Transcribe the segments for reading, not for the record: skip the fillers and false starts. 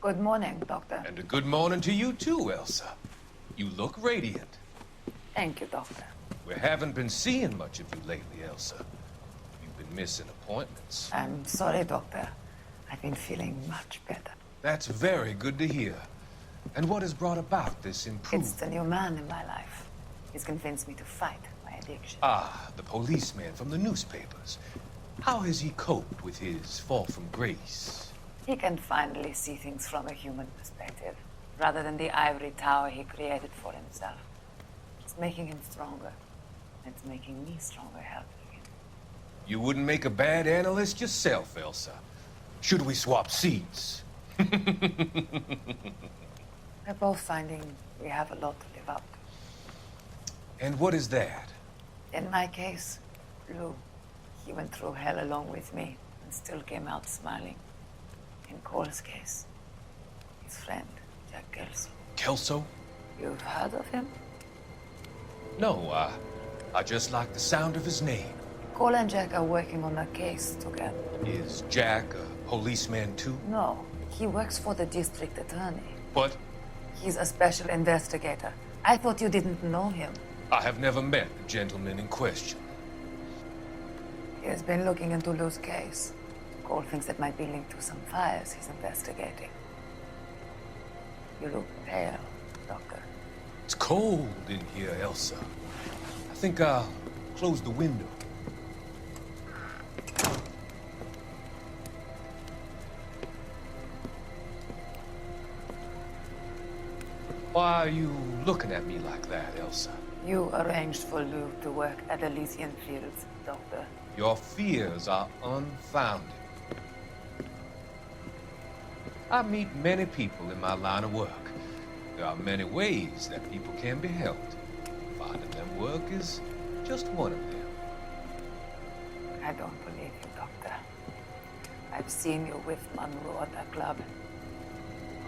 Good morning, Doctor. And a good morning to you too, Elsa. You look radiant. Thank you, Doctor. We haven't been seeing much of you lately, Elsa. You've been missing appointments. I'm sorry, Doctor. I've been feeling much better. That's very good to hear. And what has brought about this improvement? It's the new man in my life. He's convinced me to fight my addiction. Ah, the policeman from the newspapers. How has he coped with his fall from grace? He can finally see things from a human perspective, rather than the ivory tower he created for himself. It's making him stronger. It's making me stronger helping him. You wouldn't make a bad analyst yourself, Elsa. Should we swap seats? We're both finding we have a lot to live up to. And what is that? In my case, Lou, he went through hell along with me and still came out smiling. In Cole's case, his friend, Jack Kelso. Kelso? You've heard of him? No, I just like the sound of his name. Cole and Jack are working on a case together. Is Jack a policeman too? No, he works for the district attorney. What? He's a special investigator. I thought you didn't know him. I have never met the gentleman in question. He has been looking into Lou's case. Cole thinks it might be linked to some fires he's investigating. You look pale, Doctor. It's cold in here, Elsa. I think I'll close the window. Why are you looking at me like that, Elsa? You arranged for Lou to work at Elysian Fields, Doctor. Your fears are unfounded. I meet many people in my line of work. There are many ways that people can be helped. Finding them work is just one of them. I don't believe you, Doctor. I've seen you with Monroe at that club.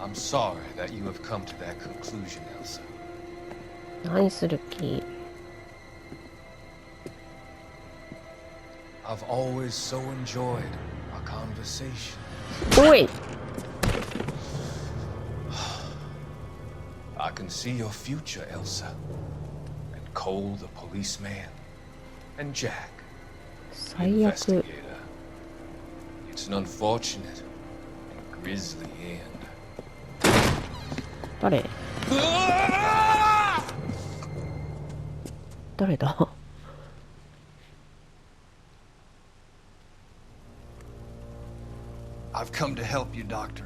I'm sorry that you have come to that conclusion, Elsa. 何する気？ I've always so enjoyed our conversation. おい。 I can see your future, Elsa. And Cole, the policeman. And Jack, the 最悪。 investigator. It's an unfortunate and grisly end. 誰？誰だ？ I've come to help you, Doctor.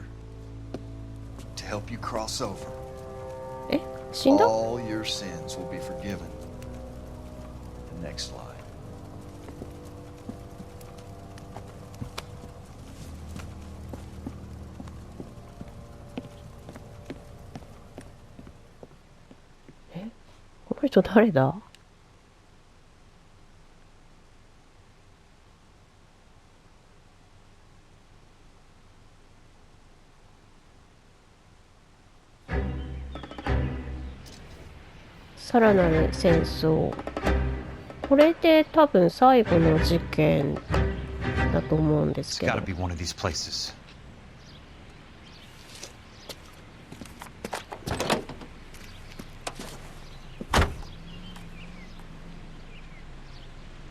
To help you cross over. え？死んだ？ All your sins will be forgiven. The next line. Eh? この人誰だ？さらなる戦争。これで多分最後の事件だと思うんですけど。 It's gotta be one of these places.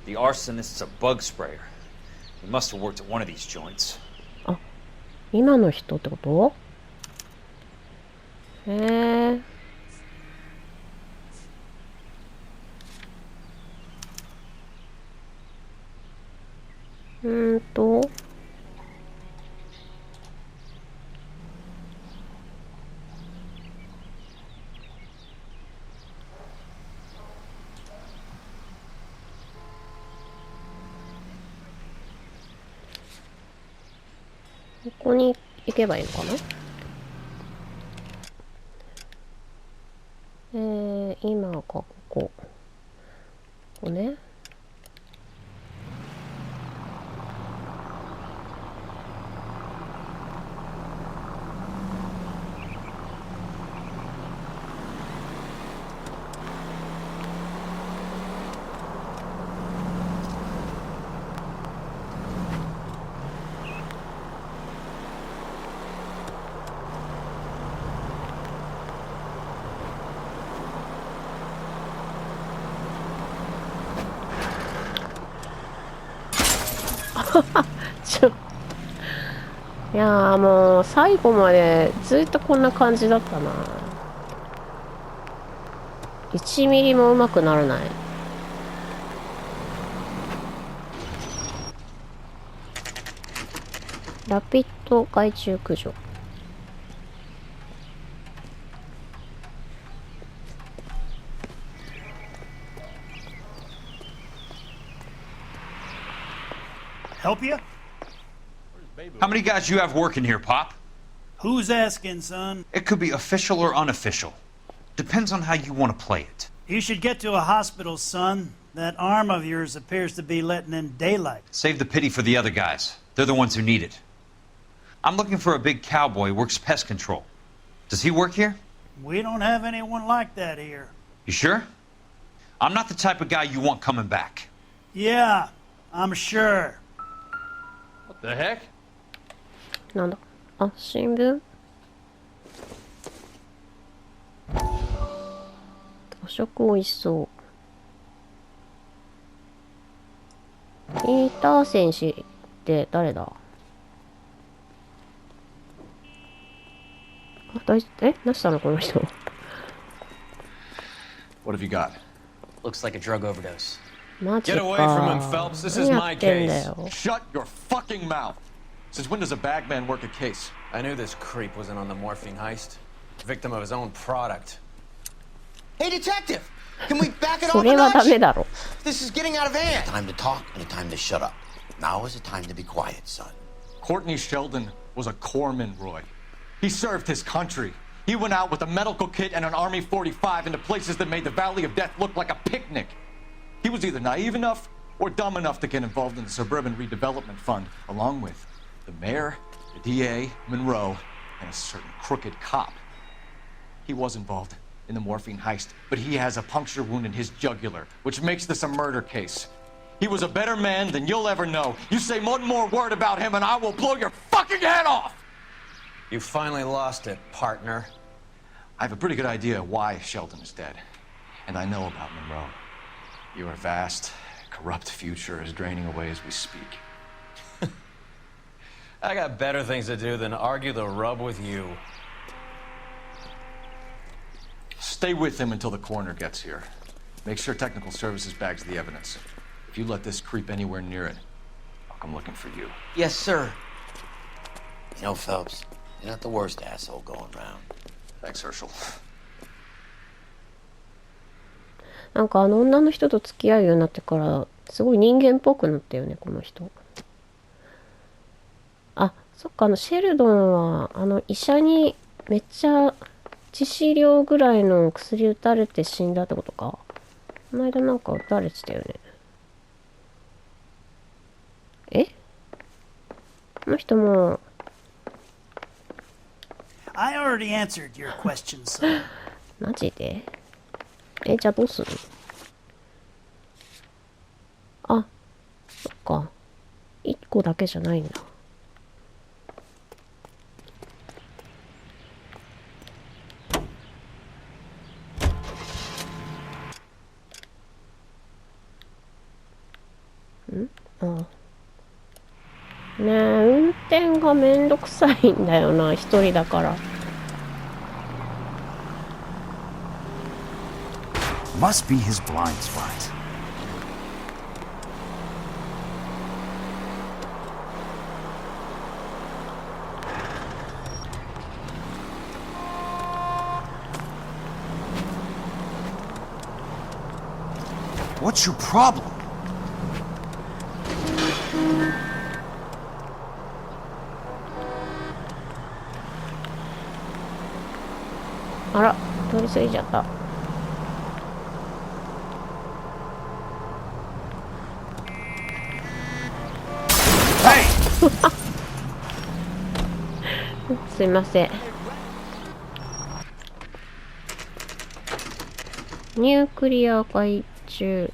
The arsonist's a bug sprayer. He must have worked at one of these joints. あ、今の人ってこと？へえ。ここに行けばいいのかな？今がここ。ここね。いやーもう最後までずっとこんな感じだったな。1ミリもうまくならない。ラピッド害虫駆除。Help you? How many guys you have working here, Pop? Who's asking, son? It could be official or unofficial. Depends on how you want to play it. You should get to a hospital, son. That arm of yours appears to be letting in daylight. Save the pity for the other guys. They're the ones who need it. I'm looking for a big cowboy who works pest control. Does he work here? We don't have anyone like that here. You sure? I'm not the type of guy you want coming back. Yeah, I'm sure. What the heck? なんだ、あ、新聞。和食おいしそう。ピーターセン氏って誰だ？あ、何したのこの人。What have you got? Looks like a drug overdose. マジ Get か。 away from him, Phelps. This is 何や my ってんだ case. よ。 Shut your fucking mouth! Since when does a bagman work a case? I knew this creep was in on the morphine heist. Victim of his own product. Hey, detective! Can we back it そ off れ a はダ notch? メだろ。 This is getting out of hand. Time to talk and a time to shut up. Now is the time to be quiet, son. Courtney Sheldon was a corpsman, Roy. He served his country. He went out with a medical kit and an Army 45 into places that made the Valley of Death look like a picnic. He was either naive enough or dumb enough to get involved in the Suburban Redevelopment Fund, along with the mayor, the DA, Monroe, and a certain crooked cop. He was involved in the morphine heist, but he has a puncture wound in his jugular, which makes this a murder case. He was a better man than you'll ever know. You say one more word about him and I will blow your fucking head off! You finally lost it, partner. I have a pretty good idea why Sheldon is dead. And I know about Monroe. Your vast, corrupt future is draining away as we speak. I got better things to do than argue the rub with you. Stay with him until the coroner gets here. Make sure technical services bags the evidence. If you let this creep anywhere near it, I'll come looking for you. Yes, sir. You know, Phelps, you're not the worst asshole going around. Thanks, Herschel. なんかあの女の人と付き合うようになってからすごい人間っぽくなったよねこの人。あ、そっか、シェルドンは医者にめっちゃ致死量ぐらいの薬打たれて死んだってことか。この間なんか打たれてたよね。え？この人も I already answered your question, son. マジで？じゃあどうする？あ、そっか。1個だけじゃないんだ。ああ。ねえ、運転がめんどくさいんだよな、一人だから。Must be his blind spot. What's your problem? あら、通り過ぎちゃった。すいません。ニュークリア怪獣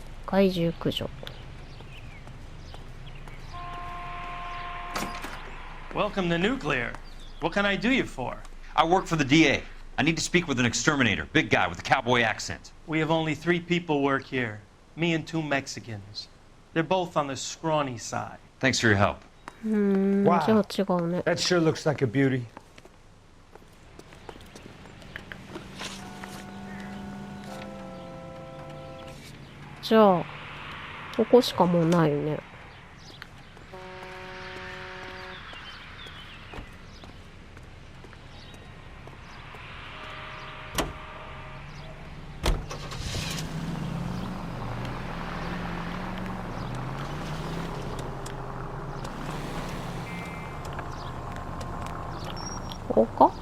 駆除。Welcome to Nuclear. What can I do you for? I work for the DA. I need to speak with an exterminator, big guy with a cowboy accent. We have only 3 people work here. Me and 2 Mexicans. They're both on the scrawny side. Thanks for your help. じゃあ違うね。 That sure looks like a beauty. じゃあここしかもうないよね。ここか。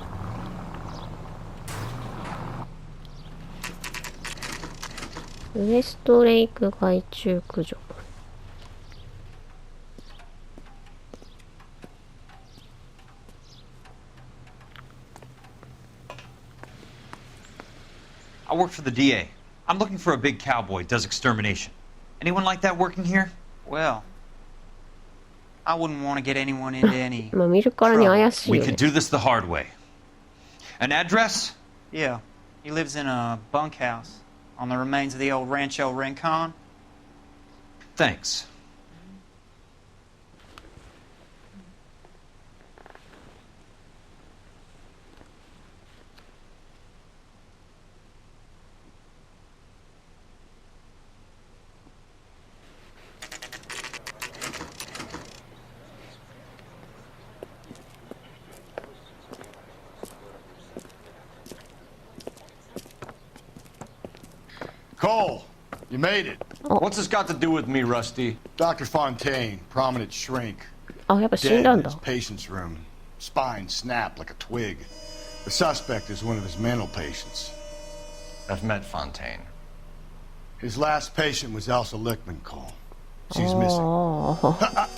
ウエストレイク害虫駆除。I work for the DA. I'm looking for a big cowboy does extermination. Anyone like that working here? Well, I wouldn't want to get anyone into any. まあ見るからに怪しい We よ could ね。 do this the hard way. An address? Yeah, he lives in a bunkhouse on the remains of the old Rancho Rincon. Thanks. Cole, you made it. What's this got to do with me, Rusty? Dr. Fontaine, prominent shrink. あ、やっぱ死ん Dead だ in んだ his。patient's room. Spine snapped like a twig. The suspect is one of his mental patients. I've met Fontaine. His last patient was Elsa Lickman, Cole. She's missing. あ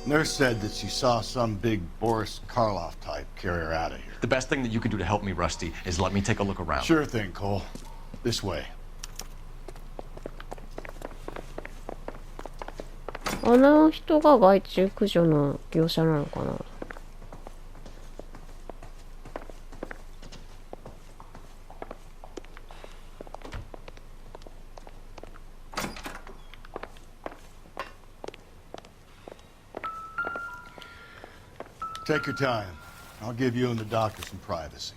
Nurse said that she saw some big Boris Karloff type carry her out of here. The best thing that you can do to help me, Rusty, is let me take a look around. Sure thing, Cole. This way. あの人が害虫駆除の業者なのかな。Take your time. I'll give you and the doctor some privacy.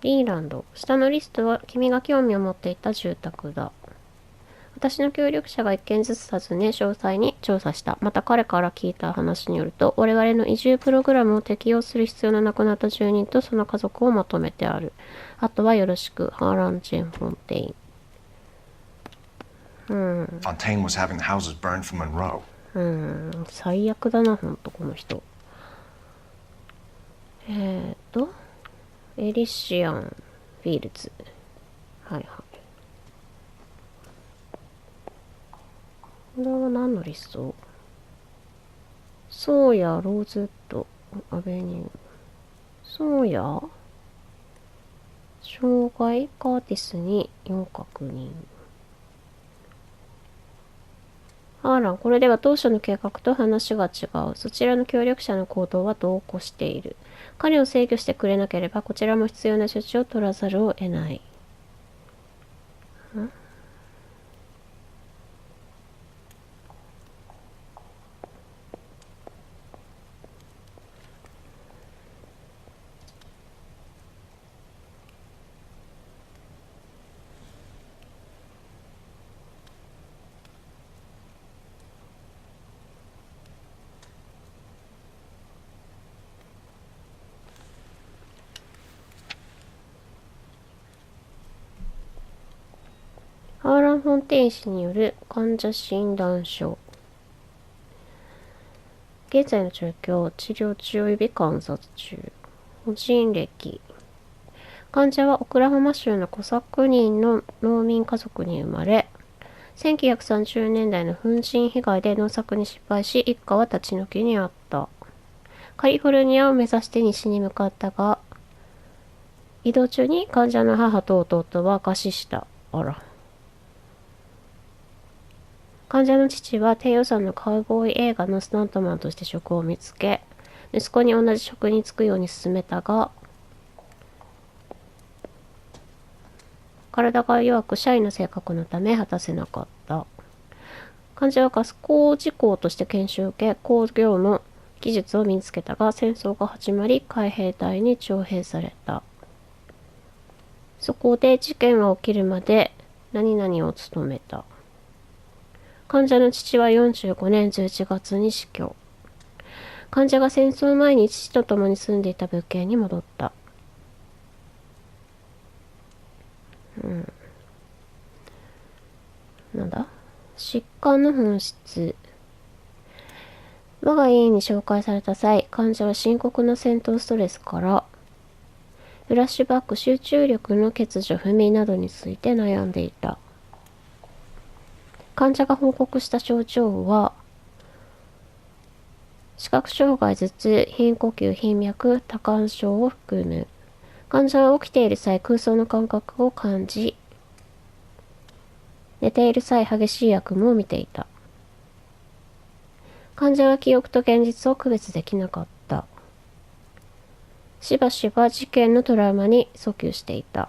リーランド。下のリストは君が興味を持っていた住宅だ。私の協力者が一軒ずつ訪ね、詳細に調査した。また彼から聞いた話によると、我々の移住プログラムを適用する必要のなくなった住人とその家族をまとめてある。あとはよろしく、ハーラン・ジェン・フォンテイン。Fontaine was having the houses burned for Monroe. 最悪だな、ほんと、この人。エリシアン・フィールズ。はいはい。これは何のリスト？ソーヤ、ローズウッド、アベニュー。ソーヤ？障害、カーティスに4確認。ハーラン、これでは当初の計画と話が違う。そちらの協力者の行動は度を越している。彼を制御してくれなければ、こちらも必要な処置を取らざるを得ない。ハーラン・フォンテイン氏による患者診断書。現在の状況、治療中及び観察中。個人歴。患者はオクラホマ州の小作人の農民家族に生まれ、1930年代の粉塵被害で農作に失敗し、一家は立ち退きにあった。カリフォルニアを目指して西に向かったが、移動中に患者の母と弟は餓死した。あら。患者の父は低予算のカウボーイ映画のスタントマンとして職を見つけ、息子に同じ職に就くように勧めたが、体が弱くシャイな性格のため果たせなかった。患者はガス工事工として研修を受け、工業の技術を身につけたが、戦争が始まり、海兵隊に徴兵された。そこで事件が起きるまで何々を務めた。患者の父は45年11月に死去。患者が戦争前に父と共に住んでいた物件に戻った。なんだ？疾患の本質。我が家に紹介された際、患者は深刻な戦闘ストレスから、フラッシュバック、集中力の欠如、不眠などについて悩んでいた。患者が報告した症状は、視覚障害、頭痛、貧呼吸、貧脈、多汗症を含む。患者は起きている際、空想の感覚を感じ、寝ている際、激しい悪夢を見ていた。患者は記憶と現実を区別できなかった。しばしば事件のトラウマに訴求していた。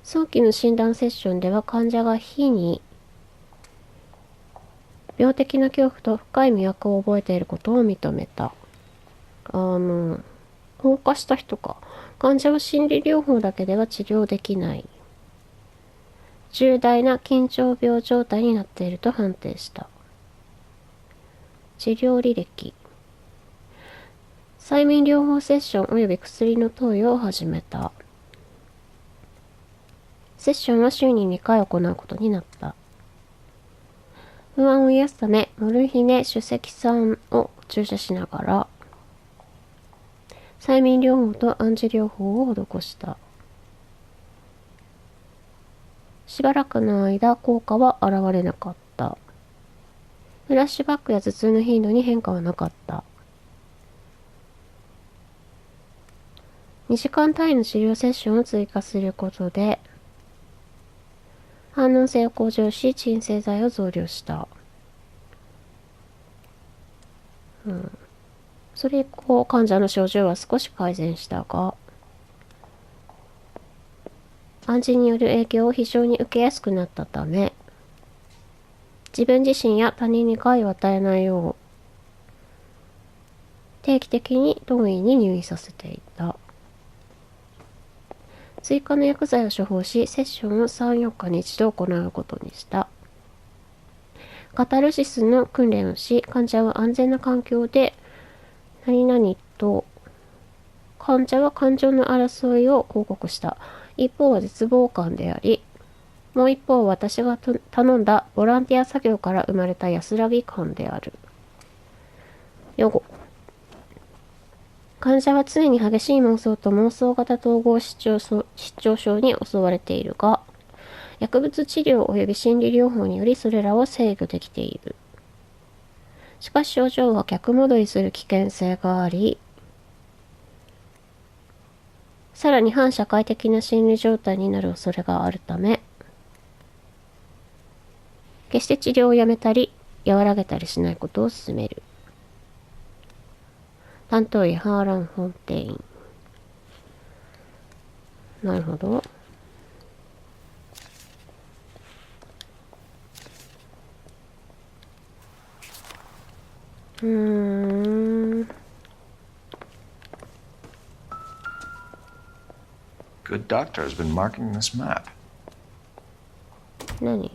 早期の診断セッションでは患者が非に病的な恐怖と深い魅惑を覚えていることを認めた。放火した人か。患者は心理療法だけでは治療できない。重大な緊張病状態になっていると判定した。治療履歴。催眠療法セッション及び薬の投与を始めた。セッションは週に2回行うことになった。不安を癒すため、モルヒネ主石酸を注射しながら、催眠療法と暗示療法を施した。しばらくの間、効果は現れなかった。フラッシュバックや頭痛の頻度に変化はなかった。2時間単位の治療セッションを追加することで、反応性を向上し、鎮静剤を増量した。それ以降、患者の症状は少し改善したが、暗示による影響を非常に受けやすくなったため、自分自身や他人に害を与えないよう、定期的に当院に入院させていた。追加の薬剤を処方し、セッションを3、4日に一度行うことにした。カタルシスの訓練をし、患者は安全な環境で、何々と、患者は感情の争いを報告した。一方は絶望感であり、もう一方は私が頼んだボランティア作業から生まれた安らぎ感である。予後。患者は常に激しい妄想と妄想型統合失調症に襲われているが、薬物治療及び心理療法によりそれらを制御できている。しかし症状は逆戻りする危険性があり、さらに反社会的な心理状態になる恐れがあるため、決して治療をやめたり、和らげたりしないことを勧める。担当医ハーラン・フォンテイン。なるほど。Good doctor has been marking this map. 何？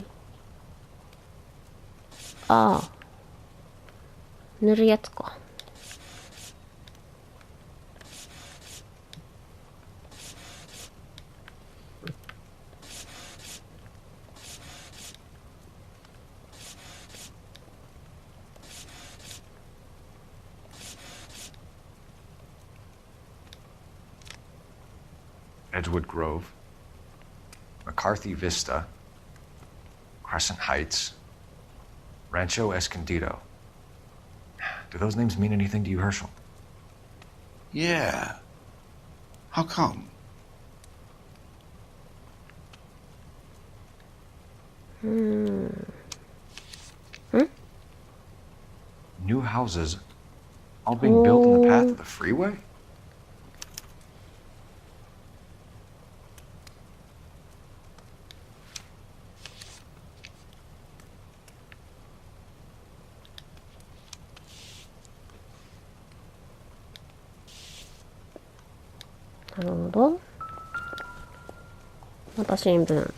ああ。塗るやつか。Edgewood Grove, McCarthy Vista, Crescent Heights, Rancho Escondido. Do those names mean anything to you, Herschel? Yeah. How come? New houses all being built in the path of the freeway? なるほど。また新聞。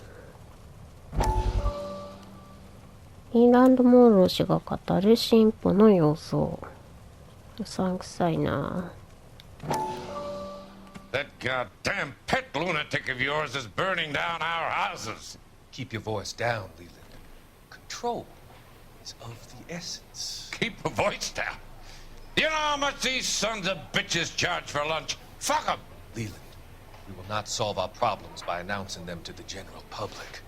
インランドモーロー氏が語る進歩の様相。うさんくさいな。That goddamn pet lunatic of yours is burning down our houses. Keep your voice down, Leland. Control is of the essence. Keep your voice down? You know how much these sons of bitches charge for lunch? Fuck them! Leland, we will not solve our problems by announcing them to the general public.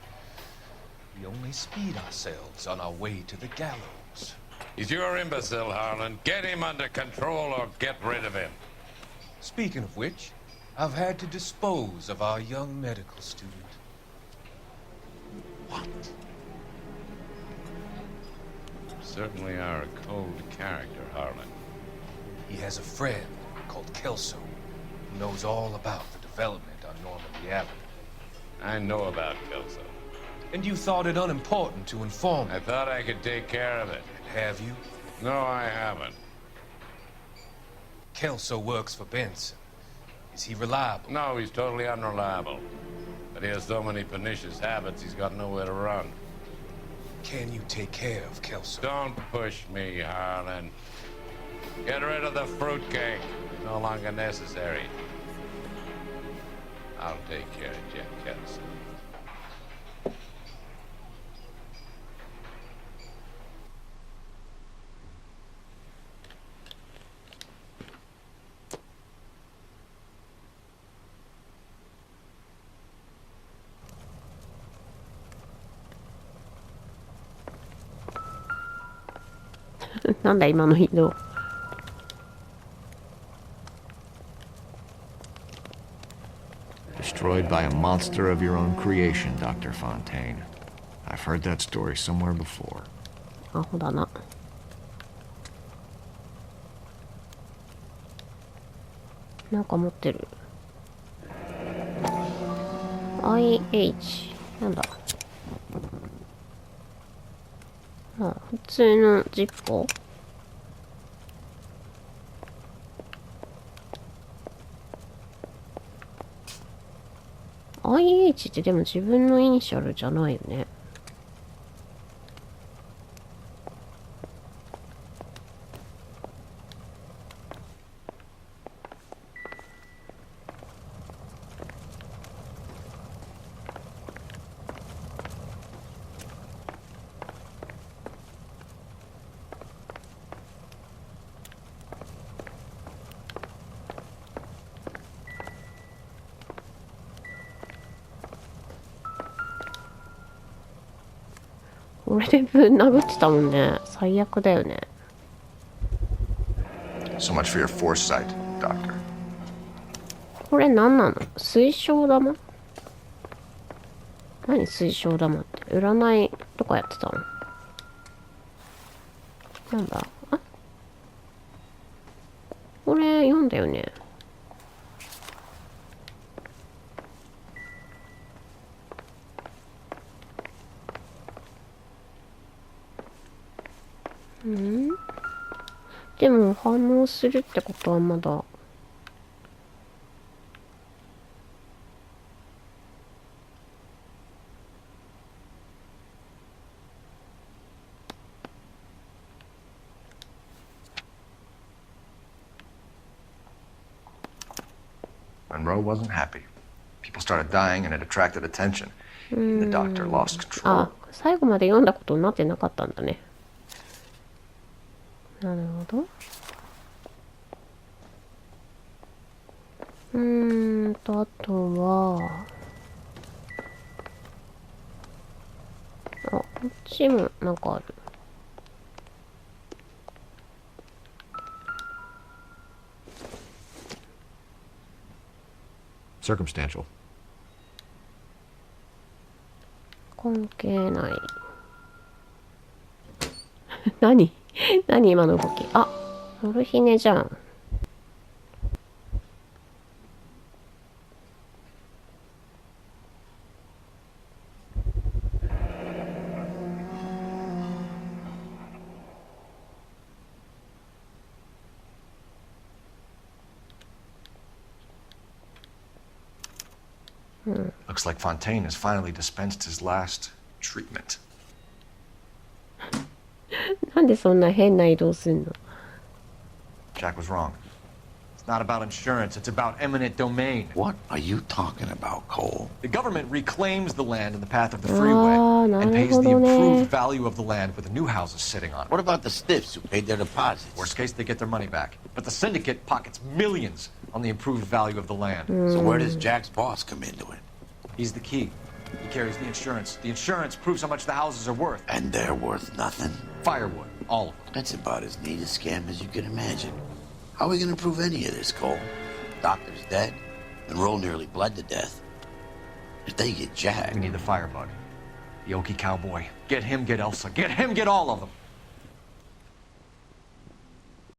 We only speed ourselves on our way to the gallows. He's your imbecile, Harlan. Get him under control or get rid of him. Speaking of which, I've had to dispose of our young medical student. What? You certainly are a cold character, Harlan. He has a friend called Kelso who knows all about the development on Normandy Avenue. I know about Kelso. And you thought it unimportant to inform me. I thought I could take care of it. Have you? No, I haven't. Kelso works for Benson. Is he reliable? No, he's totally unreliable. But he has so many pernicious habits, he's got nowhere to run. Can you take care of Kelso? Don't push me, Harlan. Get rid of the fruitcake. It's no longer necessary. I'll take care of Jeff Kelso. なんだ今の移動。Destroyed by a monster of your own creation, Dr. Fontaine. I've heard that story somewhere before. アホだな。なんか持ってる。IH なんだ。あ、普通のジッポー。IH ってでも自分のイニシャルじゃないよね。これでぶん殴ってたもんね。最悪だよね。So much for your foresight, Doctor. これ何なの？水晶玉？何水晶玉って？占いとかやってたの？なんだ？あ？これ読んだよね。ん？でも反応するってことはまだ。Monroe wasn't happy. People started dying and it attracted attention. The doctor lost control. あ、最後まで読んだことになってなかったんだね。なるほど。あとは、あ、こっちもなんかある。Circumstantial. 関係ない。何今の動き。あ、モルヒネじゃん。Looks like Fontaine has finally dispensed his last treatment. なんでそんな変な移動すんの？ Jack was wrong. It's not about insurance, it's about eminent domain. What are you talking about, Cole? The government reclaims the land in the path of the freeway and pays the improved value of the land with the new houses sitting on it. What about the stiffs who paid their deposits? Worst case, they get their money back. But the syndicate pockets millions on the improved value of the land. So where does Jack's boss come into it? He's the key. He carries the insurance. The insurance proves how much the houses are worth. And they're worth nothing? Firewood, all of them. That's about as neat a scam as you can imagine. How are we gonna prove any of this, Cole? Doctor's dead, and Roll nearly bled to death. If they get Jack... We need the firebug. The Okie cowboy. Get him, get Elsa. Get him, get all of them.